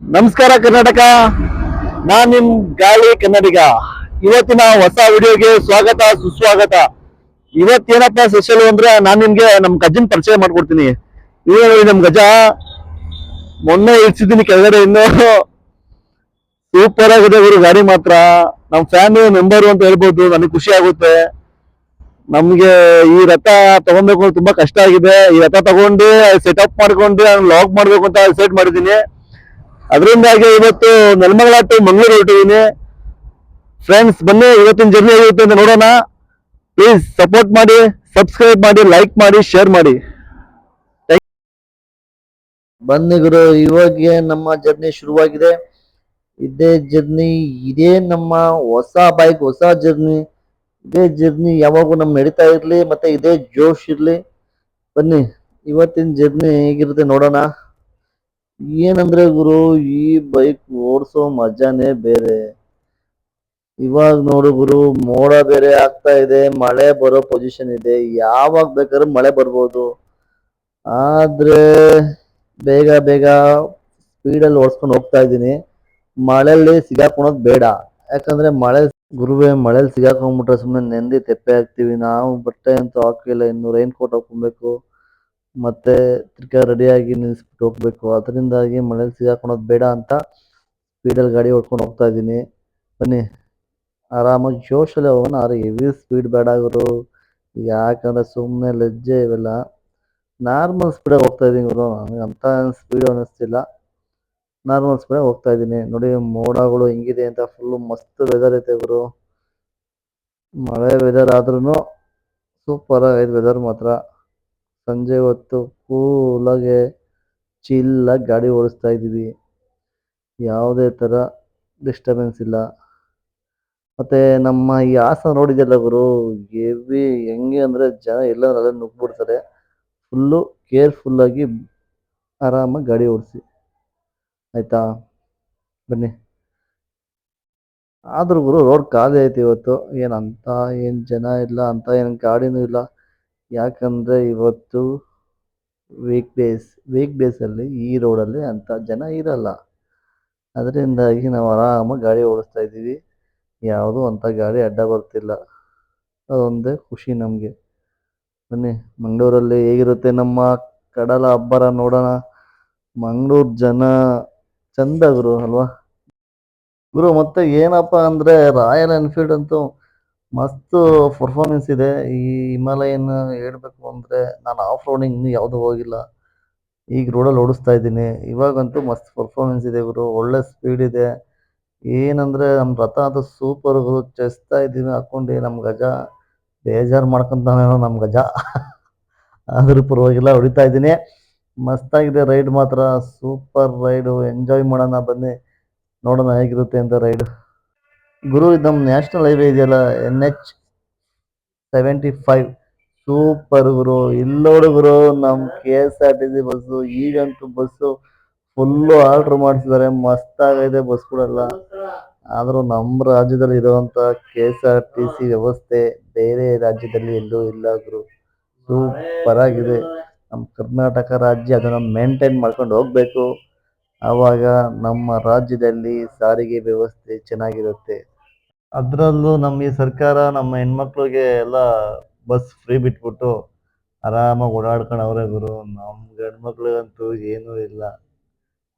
ನಮಸ್ಕಾರ ಕರ್ನಾಟಕ. ನಾನ್ ನಿಮ್ ಗಾಳಿ ಕನ್ನಡಿಗ. ಇವತ್ತಿನ ಹೊಸ ವಿಡಿಯೋಗೆ ಸ್ವಾಗತ ಸುಸ್ವಾಗತ. ಇವತ್ತೇನಪ್ಪ ಸ್ಪೆಷಲ್ ಅಂದ್ರೆ ನಾನ್ ನಿಮ್ಗೆ ನಮ್ ಗಜನ್ ಪರಿಚಯ ಮಾಡ್ಕೊಡ್ತೀನಿ. ಇವ ನಮ್ ಗಜ ಮೊನ್ನೆ ಇಡ್ಸಿದ್ದೀನಿ ಕೆಳಗಡೆ. ಇನ್ನು ಸೂಪರ್ ಆಗಿದೆ ಇವರು ಗಾಡಿ ಮಾತ್ರ. ನಮ್ ಫ್ಯಾಮಿಲಿ ಮೆಂಬರ್ ಅಂತ ಹೇಳ್ಬೋದು. ನನಗೆ ಖುಷಿ ಆಗುತ್ತೆ. ನಮ್ಗೆ ಈ ರಥ ತಗೊಬೇಕು ಅಂದ್ರೆ ತುಂಬಾ ಕಷ್ಟ ಆಗಿದೆ. ಈ ರಥ ತಗೊಂಡು ಸೆಟಪ್ ಮಾಡ್ಕೊಂಡು ಲಾಗ್ ಮಾಡ್ಬೇಕು ಅಂತ ಸೆಟ್ ಮಾಡಿದ್ದೀನಿ. ಅದರಿಂದಾಗಿ ಇವತ್ತು ನೆಲಮಂಗಲ ಟು ಮಂಗಳೂರು ಹೊರಟಿದ್ದೀನಿ. ಫ್ರೆಂಡ್ಸ್ ಬನ್ನಿ, ಇವತ್ತಿನ ಜರ್ನಿ ಹೇಗಿರುತ್ತೆ ಅಂತ ನೋಡೋಣ. ಪ್ಲೀಸ್ ಸಪೋರ್ಟ್ ಮಾಡಿ, ಸಬ್ಸ್ಕ್ರೈಬ್ ಮಾಡಿ, ಲೈಕ್ ಮಾಡಿ, ಶೇರ್ ಮಾಡಿ. ಬನ್ನಿ ಗುರು, ಇವಾಗ ನಮ್ಮ ಜರ್ನಿ ಶುರುವಾಗಿದೆ. ಇದೇ ಜರ್ನಿ, ಇದೇ ನಮ್ಮ ಹೊಸ ಬೈಕ್, ಹೊಸ ಜರ್ನಿ. ಇದೇ ಜರ್ನಿ ಯಾವಾಗೂ ನಮ್ ನಡೀತಾ ಇರ್ಲಿ, ಮತ್ತೆ ಇದೇ ಜೋಶ್ ಇರ್ಲಿ. ಬನ್ನಿ ಇವತ್ತಿನ ಜರ್ನಿ ಹೇಗಿರುತ್ತೆ ನೋಡೋಣ. ಏನಂದ್ರೆ ಗುರು, ಈ ಬೈಕ್ ಓಡಿಸೋ ಮಜಾನೇ ಬೇರೆ. ಇವಾಗ ನೋಡು ಗುರು, ಮೋಡ ಬೇರೆ ಆಗ್ತಾ ಇದೆ, ಮಳೆ ಬರೋ ಪೊಸಿಷನ್ ಇದೆ. ಯಾವಾಗ ಬೇಕಾದ್ರೂ ಮಳೆ ಬರ್ಬೋದು. ಆದ್ರೆ ಬೇಗ ಬೇಗ ಸ್ಪೀಡಲ್ಲಿ ಓಡಿಸ್ಕೊಂಡು ಹೋಗ್ತಾ ಇದ್ದೀನಿ. ಮಳೆಯಲ್ಲಿ ಸಿಗಾಕೊಳೋದ್ ಬೇಡ. ಯಾಕಂದ್ರೆ ಮಳೆಲಿ ಸಿಗಾಕೊಂಡ್ಬಿಟ್ರೆ ಸುಮ್ಮನೆ ನೆಂದಿ ತೆಪ್ಪೆ ಆಗ್ತೀವಿ. ನಾವು ಬಟ್ಟೆ ಅಂತೂ ಹಾಕಿಲ್ಲ, ಇನ್ನು ರೈನ್ ಕೋಟ್ ಹಾಕೊಬೇಕು, ಮತ್ತೆ ತಿರ್ಗಾ ರೆಡಿಯಾಗಿ ನಿಲ್ಸ್ಬಿಟ್ಟು ಹೋಗ್ಬೇಕು. ಅದರಿಂದಾಗಿ ಮನೇಲಿ ಸಿಗಾಕೊಳೋದು ಬೇಡ ಅಂತ ಸ್ಪೀಡಲ್ಲಿ ಗಾಡಿ ಹೊಡ್ಕೊಂಡು ಹೋಗ್ತಾ ಇದ್ದೀನಿ. ಬನ್ನಿ ಆರಾಮಾಗಿ ಜೋಶಲ್ಲಿ ಹೋಗೋಣ. ಆದ್ರೆ ಹೆವಿ ಸ್ಪೀಡ್ ಬೇಡ ಗುರು, ಯಾಕಂದ್ರೆ ಸುಮ್ಮನೆ ಲಜ್ಜೆ ಇವೆಲ್ಲ. ನಾರ್ಮಲ್ ಸ್ಪೀಡಾಗಿ ಹೋಗ್ತಾ ಇದ್ದೀನಿ ಗುರು, ನನಗೆ ಅಂತ ಸ್ಪೀಡ್ ಅನ್ನಿಸ್ತಿಲ್ಲ. ನಾರ್ಮಲ್ ಸ್ಪೀಡಾಗಿ ಹೋಗ್ತಾ ಇದ್ದೀನಿ. ನೋಡಿ ಮೋಡಗಳು ಹೆಂಗಿದೆ ಅಂತ. ಫುಲ್ಲು ಮಸ್ತ್ ವೆದರ್ ಐತೆ ಗುರು. ಮಳೆ ವೆದರ್ ಆದ್ರೂ ಸೂಪರ್ ಆಗೈತೆ ವೆದರ್ ಮಾತ್ರ. ಸಂಜೆ ಹೊತ್ತು ಕೂಲಾಗೆ ಚಿಲ್ಲಾಗಿ ಗಾಡಿ ಓಡಿಸ್ತಾ ಇದ್ದೀವಿ. ಯಾವುದೇ ಥರ ಡಿಸ್ಟರ್ಬೆನ್ಸ್ ಇಲ್ಲ. ಮತ್ತೆ ನಮ್ಮ ಈ ಹಾಸನ ನೋಡಿದೆಲ್ಲ ಗುರು, ಹೆವಿ ಹೆಂಗೆ ಅಂದರೆ ಜನ ಎಲ್ಲರೂ ಅಲ್ಲೇ ನುಗ್ಬಿಡ್ತಾರೆ. ಫುಲ್ಲು ಕೇರ್ಫುಲ್ಲಾಗಿ ಆರಾಮಾಗಿ ಗಾಡಿ ಓಡಿಸಿ, ಆಯಿತಾ. ಬನ್ನಿ. ಆದ್ರೂ ಗುರು ರೋಡ್ ಖಾಲಿ ಐತೆ ಇವತ್ತು. ಏನು ಜನ ಇಲ್ಲ ಅಂತ, ಏನು ಗಾಡಿನೂ ಇಲ್ಲ. ಯಾಕಂದರೆ ಇವತ್ತು ವೀಕ್ ಡೇಸಲ್ಲಿ ಈ ರೋಡಲ್ಲಿ ಅಂತ ಜನ ಇರಲ್ಲ. ಅದರಿಂದಾಗಿ ನಾವು ಆರಾಮಾಗಿ ಗಾಡಿ ಓಡಿಸ್ತಾ ಇದ್ದೀವಿ. ಯಾವುದೂ ಅಂಥ ಗಾಡಿ ಅಡ್ಡ ಬರ್ತಿಲ್ಲ. ಅದೊಂದೇ ಖುಷಿ ನಮಗೆ. ಬನ್ನಿ ಮಂಗಳೂರಲ್ಲಿ ಹೇಗಿರುತ್ತೆ ನಮ್ಮ ಕಡಲ ಅಬ್ಬರ ನೋಡೋಣ. ಮಂಗಳೂರು ಜನ ಚಂದ ಗುರು ಅಲ್ವಾ ಗುರು. ಮತ್ತೆ ಏನಪ್ಪ ಅಂದರೆ ರಾಯಲ್ ಎನ್ಫೀಲ್ಡ್ ಅಂತೂ ಮಸ್ತ್ ಪರ್ಫಾರ್ಮೆನ್ಸ್ ಇದೆ. ಈ ಹಿಮಾಲಯನ್ ಹೇಳ್ಬೇಕು ಅಂದರೆ, ನಾನು ಆಫ್ ರೋಡಿಂಗ್ ಇನ್ನೂ ಯಾವುದೂ ಹೋಗಿಲ್ಲ. ಈಗ ರೋಡಲ್ಲಿ ಓಡಿಸ್ತಾ ಇದ್ದೀನಿ. ಇವಾಗಂತೂ ಮಸ್ತ್ ಪರ್ಫಾರ್ಮೆನ್ಸ್ ಇದೆ ಗುರು, ಒಳ್ಳೆ ಸ್ಪೀಡ್ ಇದೆ. ಏನಂದರೆ ನಮ್ಮ ರಥ ಅದು ಸೂಪರ್ ಗುರು. ಚಸ್ತಾ ಇದ್ದೀವಿ ಹಾಕ್ಕೊಂಡು. ನಮ್ಮ ಗಜ ಬೇಜಾರು ಮಾಡ್ಕೊತಾನೇನೋ ನಮ್ಮ ಗಜ. ಆದರೂ ಪರವಾಗಿಲ್ಲ, ಹೊಡಿತಾ ಇದ್ದೀನಿ. ಮಸ್ತಾಗಿದೆ ರೈಡ್ ಮಾತ್ರ, ಸೂಪರ್ ರೈಡು. ಎಂಜಾಯ್ ಮಾಡೋಣ ಬನ್ನಿ, ನೋಡೋಣ ಹೇಗಿರುತ್ತೆ ಅಂತ ರೈಡು. ಗುರು ಇದು ನಮ್ಮ ನ್ಯಾಷನಲ್ ಹೈವೇ ಇದೆಯಲ್ಲ, NH75, ಸೂಪರ್ ಗುರು. ಇಲ್ಲೋಡು ಗುರು, ನಮ್ಮ KSRTC ಬಸ್ಸು. ಈಗಂತೂ ಬಸ್ಸು ಫುಲ್ಲು ಆರ್ಡ್ರ್ ಮಾಡಿಸಿದ್ದಾರೆ, ಮಸ್ತಾಗೈತೆ ಬಸ್ಗಳೆಲ್ಲ. ಆದರೂ ನಮ್ಮ ರಾಜ್ಯದಲ್ಲಿ ಇರುವಂಥ KSRTC ವ್ಯವಸ್ಥೆ ಬೇರೆ ರಾಜ್ಯದಲ್ಲಿ ಎಲ್ಲೂ ಇಲ್ಲ ಗುರು. ಸೂಪರ್ ಆಗಿದೆ. ನಮ್ಮ ಕರ್ನಾಟಕ ರಾಜ್ಯ ಅದನ್ನು ಮೇಂಟೈನ್ ಮಾಡ್ಕೊಂಡು ಹೋಗಬೇಕು. ಆವಾಗ ನಮ್ಮ ರಾಜ್ಯದಲ್ಲಿ ಸಾರಿಗೆ ವ್ಯವಸ್ಥೆ ಚೆನ್ನಾಗಿರುತ್ತೆ. ಅದರಲ್ಲೂ ನಮ್ಮ ಈ ಸರ್ಕಾರ ನಮ್ಮ ಹೆಣ್ಮಕ್ಳಿಗೆ ಎಲ್ಲ ಬಸ್ ಫ್ರೀ ಬಿಟ್ಬಿಟ್ಟು ಆರಾಮಾಗಿ ಓಡಾಡ್ಕೊಂಡು ಅವರೇ ಗುರು. ನಮ್ಮ ಗಂಡ್ಮಕ್ಳಿಗಂತೂ ಏನೂ ಇಲ್ಲ,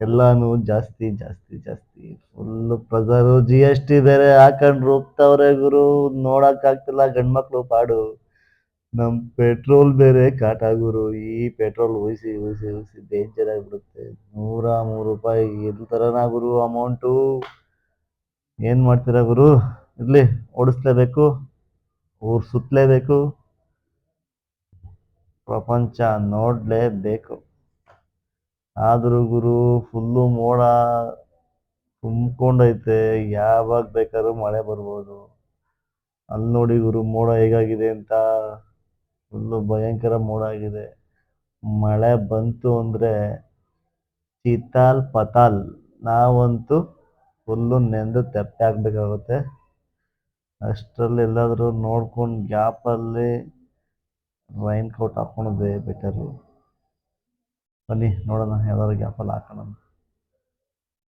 ಎಲ್ಲಾನು ಜಾಸ್ತಿ ಜಾಸ್ತಿ ಜಾಸ್ತಿ. ಫುಲ್ಲು ಪ್ರೆಸರು, GST ಬೇರೆ ಹಾಕೊಂಡು ಹೋಗ್ತಾವ್ರೆ ಗುರು. ನೋಡೋಕ್ಕಾಗ್ತಿಲ್ಲ ಗಂಡ್ಮಕ್ಳು ಪಾಡು. ನಮ್ಮ ಪೆಟ್ರೋಲ್ ಬೇರೆ ಕಾಟ ಗುರು. ಈ ಪೆಟ್ರೋಲ್ ಉಳಿಸಿ ಉಳಿಸಿ ಉಳಿಸಿ ಬೇಜಾರಾಗ್ಬಿಡುತ್ತೆ. ₹103 ಎಲ್ಲಿ ತರೋಣ ಗುರು ಅಮೌಂಟು. ಏನು ಮಾಡ್ತೀರಾ ಗುರು, ಇರಲಿ, ಓಡಿಸ್ಲೇಬೇಕು, ಊರು ಸುತ್ತಲೇಬೇಕು, ಪ್ರಪಂಚ ನೋಡಲೇಬೇಕು. ಆದರೂ ಗುರು ಫುಲ್ಲು ಮೋಡ ತುಂಬ್ಕೊಂಡೈತೆ, ಯಾವಾಗ ಬೇಕಾದ್ರೂ ಮಳೆ ಬರ್ಬೋದು. ಅಲ್ಲಿ ನೋಡಿ ಗುರು ಮೋಡ ಹೇಗಾಗಿದೆ ಅಂತ, ಫುಲ್ಲು ಭಯಂಕರ ಮೋಡ ಆಗಿದೆ. ಮಳೆ ಬಂತು ಅಂದರೆ ಚಿತಾಲ್ ಪತಾಲ್. ನಾವಂತೂ ಫುಲ್ಲು ನೆಂದು ತೆಪ್ಪೆ ಆಗಬೇಕಾಗುತ್ತೆ. ಅಷ್ಟರಲ್ಲಿ ಎಲ್ಲಾದರೂ ನೋಡ್ಕೊಂಡು ಗ್ಯಾಪಲ್ಲಿ ರೈನ್ ಕೋಟ್ ಹಾಕ್ಕೊಳೋದೇ ಬೆಟರು. ಬನ್ನಿ ನೋಡೋಣ, ಯಾವ್ದಾದ್ರು ಗ್ಯಾಪಲ್ಲಿ ಹಾಕೋಣ.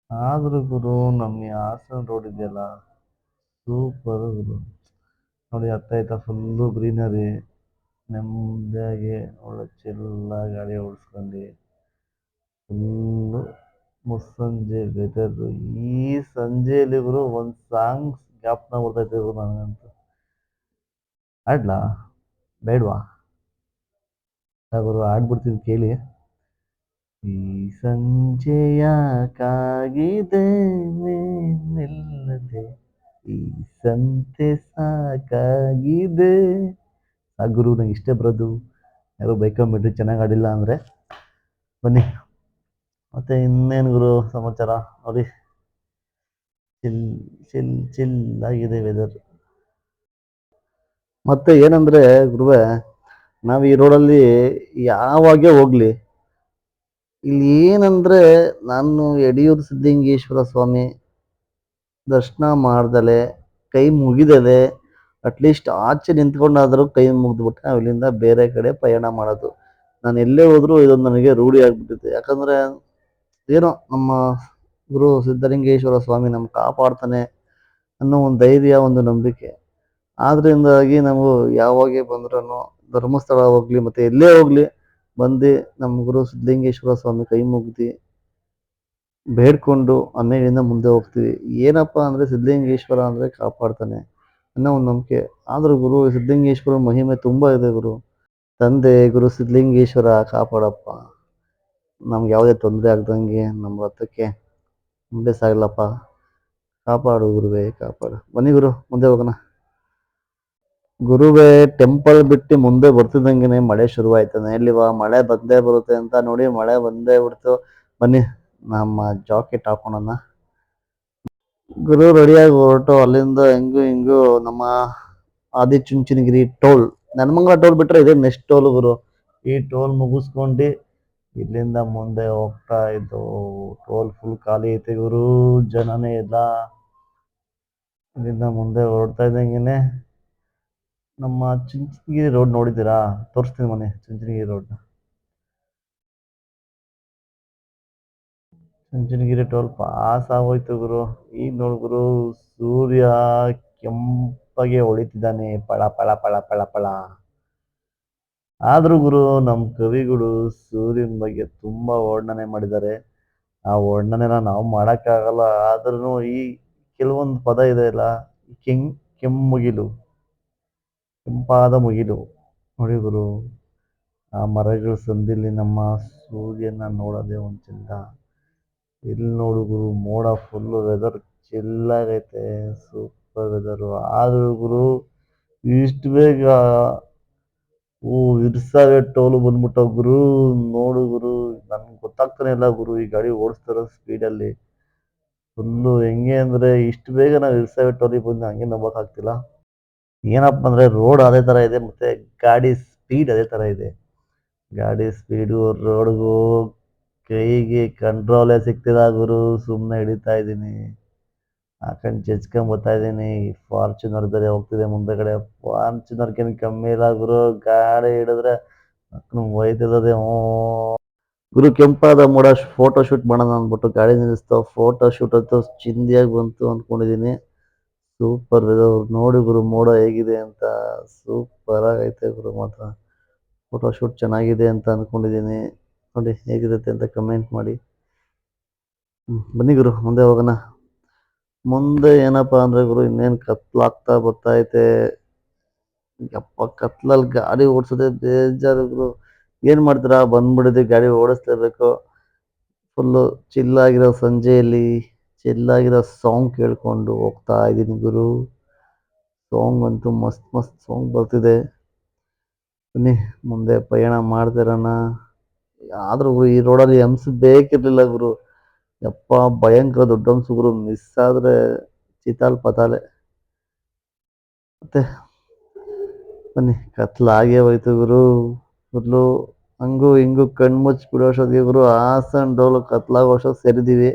ಆದ್ರೂ ಗುರು ನಮ್ಮ ಈ ಹಾಸನ ರೋಡ್ ಇದೆಯಲ್ಲ ಸೂಪರ್ ಗುರು. ನೋಡಿ ಹತ್ತಾಯ್ತಾ ಫುಲ್ಲು ಗ್ರೀನರಿ, ನೆಮ್ಮದಿಯಾಗಿ ಒಳ್ಳೆ ಚಿಲ್ಲಾಗಿ ಗಾಡಿ ಓಡಿಸ್ಕೊಂಡು ಫುಲ್ಲು ಮುಸ್ಸಂಜೆ ವೆದರು. ಈ ಸಂಜೆಯಲ್ಲಿ ಗುರು ಒಂದು ಸಾಂಗ್ಸ್ ಜ್ಞಾಪನ ಬರ್ತೈತೆ ಗುರು ನನಗಂತೂ. ಆಡ್ಲಾ ಬೇಡವಾ? ಗುರು ಆಡ್ಬಿಡ್ತೀನಿ ಕೇಳಿ. ಈ ಸಂಜೆಯ ಕಾಗಿದೆ ನಿಲ್ಲದೆ, ಈ ಸಂತೆ ಸಾಕಾಗಿದೆ. ಆ ಗುರು ನಂಗೆ ಇಷ್ಟೇ ಬರೋದು. ಯಾರೋ ಬೈಕೊಂಬಿಟ್ರಿ ಚೆನ್ನಾಗಿ ಆಡಿಲ್ಲ ಅಂದರೆ. ಬನ್ನಿ ಮತ್ತೆ ಇನ್ನೇನು ಗುರು ಸಮಾಚಾರ. ನೋಡಿ ಚಿಲ್ ಚಿಲ್ ಚಿಲ್ ಆಗಿದೆ ವೆದರ್. ಮತ್ತೆ ಏನಂದ್ರೆ ಗುರುವೆ, ನಾವು ಈ ರೋಡಲ್ಲಿ ಯಾವಾಗೇ ಹೋಗ್ಲಿ, ಇಲ್ಲಿ ಏನಂದ್ರೆ ನಾನು ಯಡಿಯೂರು ಸಿದ್ಧಲಿಂಗೇಶ್ವರ ಸ್ವಾಮಿ ದರ್ಶನ ಮಾಡ್ದಲೆ, ಕೈ ಮುಗಿದಲೆ, ಅಟ್ಲೀಸ್ಟ್ ಆಚೆ ನಿಂತ್ಕೊಂಡಾದರೂ ಕೈ ಮುಗಿದ್ಬಿಟ್ಟು ನಾವು ಇಲ್ಲಿಂದ ಬೇರೆ ಕಡೆ ಪಯಣ ಮಾಡೋದು. ನಾನು ಎಲ್ಲೇ ಹೋದರೂ ಇದೊಂದು ನನಗೆ ರೂಢಿ ಆಗ್ಬಿಟ್ಟಿದೆ. ಯಾಕಂದರೆ ಏನೋ ನಮ್ಮ ಗುರು ಸಿದ್ಧಲಿಂಗೇಶ್ವರ ಸ್ವಾಮಿ ನಮ್ಮ ಕಾಪಾಡ್ತಾನೆ ಅನ್ನೋ ಒಂದು ಧೈರ್ಯ, ಒಂದು ನಂಬಿಕೆ. ಆದ್ರಿಂದಾಗಿ ನಾವು ಯಾವಾಗೇ ಬಂದ್ರೂ ಧರ್ಮಸ್ಥಳ ಹೋಗ್ಲಿ ಮತ್ತು ಎಲ್ಲೇ ಹೋಗ್ಲಿ ಬಂದು ನಮ್ಮ ಗುರು ಸಿದ್ಧಲಿಂಗೇಶ್ವರ ಸ್ವಾಮಿ ಕೈ ಮುಗ್ದು ಬೇಡ್ಕೊಂಡು ಆಮೇಲಿಂದ ಮುಂದೆ ಹೋಗ್ತೀವಿ. ಏನಪ್ಪ ಅಂದರೆ ಸಿದ್ಧಲಿಂಗೇಶ್ವರ ಅಂದರೆ ಕಾಪಾಡ್ತಾನೆ ಅನ್ನೋ ಒಂದು ನಂಬಿಕೆ. ಆದರೂ ಗುರು ಸಿದ್ಧಲಿಂಗೇಶ್ವರ ಮಹಿಮೆ ತುಂಬ ಇದೆ ಗುರು. ತಂದೆ ಗುರು ಸಿದ್ಧಲಿಂಗೇಶ್ವರ ಕಾಪಾಡಪ್ಪ, ನಮ್ಗೆ ಯಾವುದೇ ತೊಂದರೆ ಆಗ್ದಂಗೆ ನಮ್ಮ ರಥಕ್ಕೆ ಮುಂದೆ ಸಾಗಲಪ್ಪ, ಕಾಪಾಡು ಗುರುವೇ ಕಾಪಾಡು. ಬನ್ನಿ ಗುರು ಮುಂದೆ ಹೋಗೋಣ. ಗುರುವೇ ಟೆಂಪಲ್ ಬಿಟ್ಟು ಮುಂದೆ ಬರ್ತಿದ್ದಂಗೆ ಮಳೆ ಶುರುವಾಯ್ತಾನೆ. ಎಲ್ಲಿವಾ ಮಳೆ ಬಂದೇ ಬರುತ್ತೆ ಅಂತ ನೋಡಿ ಮಳೆ ಬಂದೇ ಬಿಡ್ತು. ಬನ್ನಿ ನಮ್ಮ ಜಾಕೆಟ್ ಹಾಕೋಣ. ಗುರು ರೆಡಿಯಾಗಿ ಹೊರಟು ಅಲ್ಲಿಂದ ಹೆಂಗು ಹಿಂಗು ನಮ್ಮ ಆದಿಚುಂಚನಗಿರಿ ಟೋಲ್, ನೆನಮಂಗಲ ಟೋಲ್ ಬಿಟ್ರೆ ಇದೇ ನೆಕ್ಸ್ಟ್ ಟೋಲ್ ಗುರು. ಈ ಟೋಲ್ ಮುಗಿಸ್ಕೊಂಡು ಇಲ್ಲಿಂದ ಮುಂದೆ ಹೋಗ್ತಾ ಇದ್ದು ಟೋಲ್ ಫುಲ್ ಖಾಲಿ ಐತೆ ಗುರು, ಜನನೇ ಇಲ್ಲ. ಇಲ್ಲಿಂದ ಮುಂದೆ ಹೊರಡ್ತಾ ಇದ್ದಂಗೆ ನಮ್ಮ ಚುಂಚನಗಿರಿ ರೋಡ್ ನೋಡಿದ್ದೀರಾ? ತೋರಿಸ್ತೀನಿ ಮನೆ ಚುಂಚನಗಿರಿ ರೋಡ್ನ. ಚುಂಚನಗಿರಿ ಟೋಲ್ ಪಾಸ್ ಆಗೋಯ್ತು ಗುರು. ಈಗ ನೋಡು ಗುರು, ಸೂರ್ಯ ಕೆಂಪಗೆ ಹೊಳಿತಿದ್ದಾನೆ ಪಳ ಪಳ ಪಳ ಪಳ ಪಳ. ಆದ್ರೂ ಗುರು ನಮ್ಮ ಕವಿಗಳು ಸೂರ್ಯನ ಬಗ್ಗೆ ತುಂಬಾ ವರ್ಣನೆ ಮಾಡಿದ್ದಾರೆ. ಆ ವರ್ಣನೆನ ನಾವು ಮಾಡೋಕ್ಕಾಗಲ್ಲ. ಆದ್ರೂ ಈ ಕೆಲವೊಂದು ಪದ ಇದೆ ಅಲ್ಲ, ಕೆಮ್ಮುಗಿಲು, ಕೆಂಪಾದ ಮುಗಿಲು. ನೋಡಿ ಗುರು, ಆ ಮರಗಳ ಸಂದಿಲಿ ನಮ್ಮ ಸೂರ್ಯನ ನೋಡೋದೇ ಒಂದು ಚಂದ. ಇಲ್ಲಿ ನೋಡು ಗುರು, ಮೋಡ ಫುಲ್ಲು, ವೆದರ್ ಚಿಲ್ಲಾಗೈತೆ, ಸೂಪರ್ ವೆದರು. ಆದರೂ ಗುರು ಇಷ್ಟು ಬೇಗ ಇರ್ಸಾವೆ ಟೋಲು ಬಂದ್ಬಿಟ್ಟವು ಗುರು. ನೋಡು ಗುರು, ನನ್ಗೆ ಗೊತ್ತಾಗ್ತಾನೆ ಇಲ್ಲ ಗುರು ಈ ಗಾಡಿ ಓಡಿಸ್ತಾರೋ ಸ್ಪೀಡಲ್ಲಿ. ಫುಲ್ಲು ಹೆಂಗೆ ಅಂದರೆ ಇಷ್ಟು ಬೇಗ ನಾವು ಇರ್ಸಾವೆ ಟೋಲಿಗೆ ಬಂದು ಹಂಗೆ ನಂಬೋಕ್ಕಾಗ್ತಿಲ್ಲ. ಏನಪ್ಪ ಅಂದರೆ ರೋಡ್ ಅದೇ ಥರ ಇದೆ ಮತ್ತು ಗಾಡಿ ಸ್ಪೀಡ್ ಅದೇ ಥರ ಇದೆ. ಗಾಡಿ ಸ್ಪೀಡು ರೋಡ್ಗೂ ಕೈಗೆ ಕಂಟ್ರೋಲೇ ಸಿಗ್ತಿಲ್ಲ ಗುರು. ಸುಮ್ಮನೆ ಹಿಡಿತಾ ಇದ್ದೀನಿ, ಹಾಕೊಂಡು ಚೆಚ್ಕೊಂಬತ್ತಾ ಇದ್ದೀನಿ. ಫಾರ್ಚುನರ್ ಬೇರೆ ಹೋಗ್ತಿದೆ ಮುಂದೆಗಡೆ. ಫಾರ್ಚುನರ್ಗೇನು ಕಮ್ಮಿ ಇಲ್ಲ ಗುರು, ಗಾಡಿ ಹಿಡಿದ್ರೆ ಒಯ್ತಿರೋದೆ. ಗುರು ಕೆಂಪಾದ ಮೋಡ, ಫೋಟೋ ಶೂಟ್ ಮಾಡೋಣ ಅಂದ್ಬಿಟ್ಟು ಗಾಡಿ ನಿಲ್ಲಿಸ್ತಾವ. ಫೋಟೋ ಶೂಟ್ ಅಂತೂ ಚಿಂದಿಯಾಗಿ ಬಂತು ಅಂದ್ಕೊಂಡಿದ್ದೀನಿ. ಸೂಪರ್ ನೋಡಿ ಗುರು ಮೋಡ ಹೇಗಿದೆ ಅಂತ, ಸೂಪರ್ ಆಗೈತೆ ಗುರು. ಮಾತ್ರ ಫೋಟೋ ಶೂಟ್ ಚೆನ್ನಾಗಿದೆ ಅಂತ ಅಂದ್ಕೊಂಡಿದ್ದೀನಿ. ನೋಡಿ ಹೇಗಿರುತ್ತೆ ಅಂತ ಕಮೆಂಟ್ ಮಾಡಿ. ಬನ್ನಿ ಗುರು ಮುಂದೆ ಹೋಗೋಣ. ಮುಂದೆ ಏನಪ್ಪ ಅಂದರೆ ಗುರು ಇನ್ನೇನು ಕತ್ಲಾಗ್ತಾ ಬರ್ತೈತೆ. ಯಪ್ಪ ಕತ್ಲಲ್ಲಿ ಗಾಡಿ ಓಡಿಸೋದೇ ಬೇಜಾರು ಗುರು. ಏನು ಮಾಡ್ತೀರಾ, ಬಂದ್ಬಿಡಿದೆ ಗಾಡಿ ಓಡಿಸ್ಲೇಬೇಕು. ಫುಲ್ಲು ಚಿಲ್ಲಾಗಿರೋ ಸಂಜೆಯಲ್ಲಿ ಚಿಲ್ಲಾಗಿರೋ ಸಾಂಗ್ ಕೇಳಿಕೊಂಡು ಹೋಗ್ತಾ ಇದ್ದೀನಿ ಗುರು. ಸಾಂಗ್ ಅಂತೂ ಮಸ್ತ್ ಮಸ್ತ್ ಸಾಂಗ್ ಬರ್ತಿದೆ. ಬನ್ನಿ ಮುಂದೆ ಪಯಣ ಮಾಡ್ತಿರೋಣ. ಆದರೂ ಈ ರೋಡಲ್ಲಿ ಹಂಸ ಬೇಕಿರಲಿಲ್ಲ ಗುರು. ಯಪ್ಪ ಭಯಂಕರ ದೊಡ್ಡ ಹಂಸ ಗುರು, ಮಿಸ್ ಆದರೆ ಚಿತಾಲ್ ಪತಾಲೆ. ಮತ್ತೆ ಬನ್ನಿ ಕತ್ಲಾಗೇ ಹೋಯ್ತು ಗುರು. ಫುಲ್ಲು ಹಂಗೂ ಹಿಂಗೂ ಕಣ್ಮುಚ್ಚಿ ಬಿಡೋಷ್ಟೊತ್ತಿಗೆ ಗುರು ಹಾಸನ್ ಟೋಲ್ ಕತ್ಲಾಗೋಷ್ಟೊತ್ತು ಸೇರಿದ್ದೀವಿ.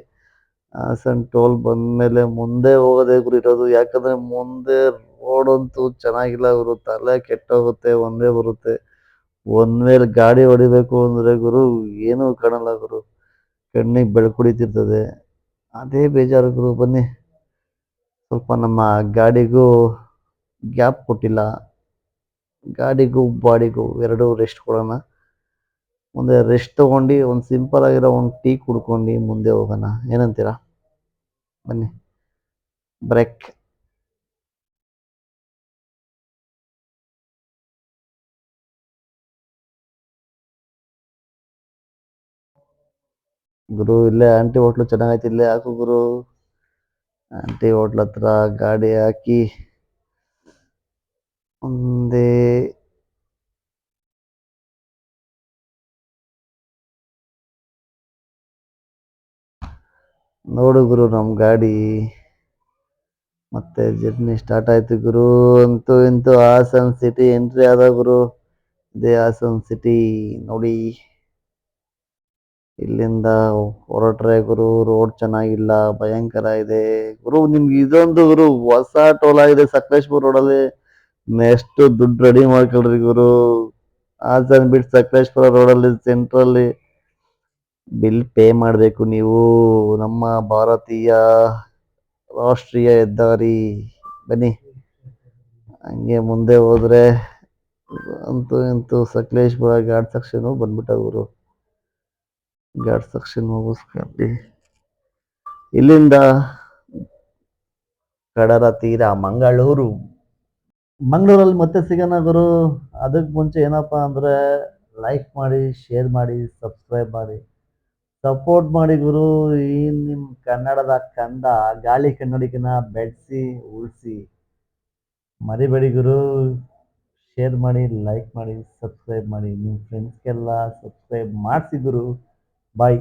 ಹಾಸನ್ ಟೋಲ್ ಬಂದಮೇಲೆ ಮುಂದೆ ಹೋಗೋದೇ ಗುರು ಇರೋದು. ಯಾಕಂದರೆ ಮುಂದೆ ರೋಡಂತೂ ಚೆನ್ನಾಗಿಲ್ಲ ಗುರು, ತಲೆ ಕೆಟ್ಟೋಗುತ್ತೆ. ಒಂದೇ ಬರುತ್ತೆ, ಒಂದ್ ಮೇಲೆ ಗಾಡಿ ಹೊಡಿಬೇಕು ಅಂದರೆ ಗುರು ಏನೂ ಕಾಣಲ್ಲ ಗುರು, ಕಣ್ಣಿಗೆ ಬೆಳಕು ಹೊಡಿತಿರ್ತದೆ. ಅದೇ ಬೇಜಾರು ಗುರು. ಬನ್ನಿ, ಸ್ವಲ್ಪ ನಮ್ಮ ಗಾಡಿಗೂ ಗ್ಯಾಪ್ ಕೊಟ್ಟಿಲ್ಲ, ಗಾಡಿಗೂ ಬಾಡಿಗೂ ಎರಡೂ ರೆಸ್ಟ್ ಕೊಡೋಣ. ಮುಂದೆ ರೆಸ್ಟ್ ತಗೊಂಡು ಒಂದು ಸಿಂಪಲ್ ಆಗಿರೋ ಒಂದು ಟೀ ಕುಡ್ಕೊಂಡು ಮುಂದೆ ಹೋಗೋಣ, ಏನಂತೀರಾ? ಬನ್ನಿ. ಬ್ರೇಕ್. ಗುರು ಇಲ್ಲೇ ಆಂಟಿ ಹೋಟ್ಲು ಚೆನ್ನಾಗೈತಿ, ಇಲ್ಲೇ ಹಾಕು ಗುರು. ಆಂಟಿ ಹೋಟ್ಲ್ ಹತ್ರ ಗಾಡಿ ಹಾಕಿ ಮುಂದೆ ನೋಡು ಗುರು, ನಮ್ಮ ಗಾಡಿ ಮತ್ತೆ ಜರ್ನಿ ಸ್ಟಾರ್ಟ್ ಆಯ್ತು ಗುರು. ಅಂತೂ ಇಂತೂ ಹಾಸನ್ ಸಿಟಿ ಎಂಟ್ರಿ ಆದ ಗುರು. ಇದೇ ಹಾಸನ್ ಸಿಟಿ ನೋಡಿ. ಇಲ್ಲಿಂದ ಹೊರಟ್ರೆ ಗುರು ರೋಡ್ ಚೆನ್ನಾಗಿಲ್ಲ, ಭಯಂಕರ ಇದೆ ಗುರು. ನಿಮ್ಗೆ ಇದೊಂದು ಗುರು ಹೊಸ ಟೋಲ್ ಆಗಿದೆ ಸಕಲೇಶ್ಪುರ ರೋಡಲ್ಲಿ. ನೆಕ್ಸ್ಟ್ ದುಡ್ಡು ರೆಡಿ ಮಾಡ್ಕೊಳ್ರಿ ಗುರು. ಹಾಸನ್ ಬಿಟ್ಟು ಸಕಲೇಶ್ಪುರ ರೋಡಲ್ಲಿ ಸೆಂಟ್ರಲ್ಲಿ ಬಿಲ್ ಪೇ ಮಾಡಬೇಕು ನೀವು. ನಮ್ಮ ಭಾರತೀಯ ರಾಷ್ಟ್ರೀಯ ಹೆದ್ದಾರಿ. ಬನ್ನಿ, ಹಂಗೆ ಮುಂದೆ ಹೋದ್ರೆ ಅಂತೂ ಇಂತೂ ಸಕಲೇಶ್ಪುರ ಘಾಟ್ ಸೆಕ್ಷನ್ ಬಂದ್ಬಿಟ್ಟ ಗುರು. ಘಾಟ್ ಸೆಕ್ಷನ್ ಮುಗಿಸ್ಕೊಂಡು ಇಲ್ಲಿಂದ ಕಡಲ ತೀರ ಮಂಗಳೂರು. ಮಂಗಳೂರಲ್ಲಿ ಮತ್ತೆ ಸಿಗೋಣ ಗುರು. ಅದಕ್ಕೆ ಮುಂಚೆ ಏನಪ್ಪಾ ಅಂದ್ರೆ ಲೈಕ್ ಮಾಡಿ, ಶೇರ್ ಮಾಡಿ, ಸಬ್ಸ್ಕ್ರೈಬ್ ಮಾಡಿ, ಸಪೋರ್ಟ್ ಮಾಡಿ ಗುರು. ಈ ನಿಮ್ಮ ಕನ್ನಡದ ಕಂದ ಗಾಳಿ ಕನ್ನಡಿಗನ ಬೆಳೆಸಿ ಉಳಿಸಿ ಮರಿಬೇಡಿ ಗುರು. ಶೇರ್ ಮಾಡಿ, ಲೈಕ್ ಮಾಡಿ, ಸಬ್ಸ್ಕ್ರೈಬ್ ಮಾಡಿ, ನಿಮ್ಮ ಫ್ರೆಂಡ್ಸ್ಗೆಲ್ಲ ಸಬ್ಸ್ಕ್ರೈಬ್ ಮಾಡಿಸಿ ಗುರು. ಬಾಯ್.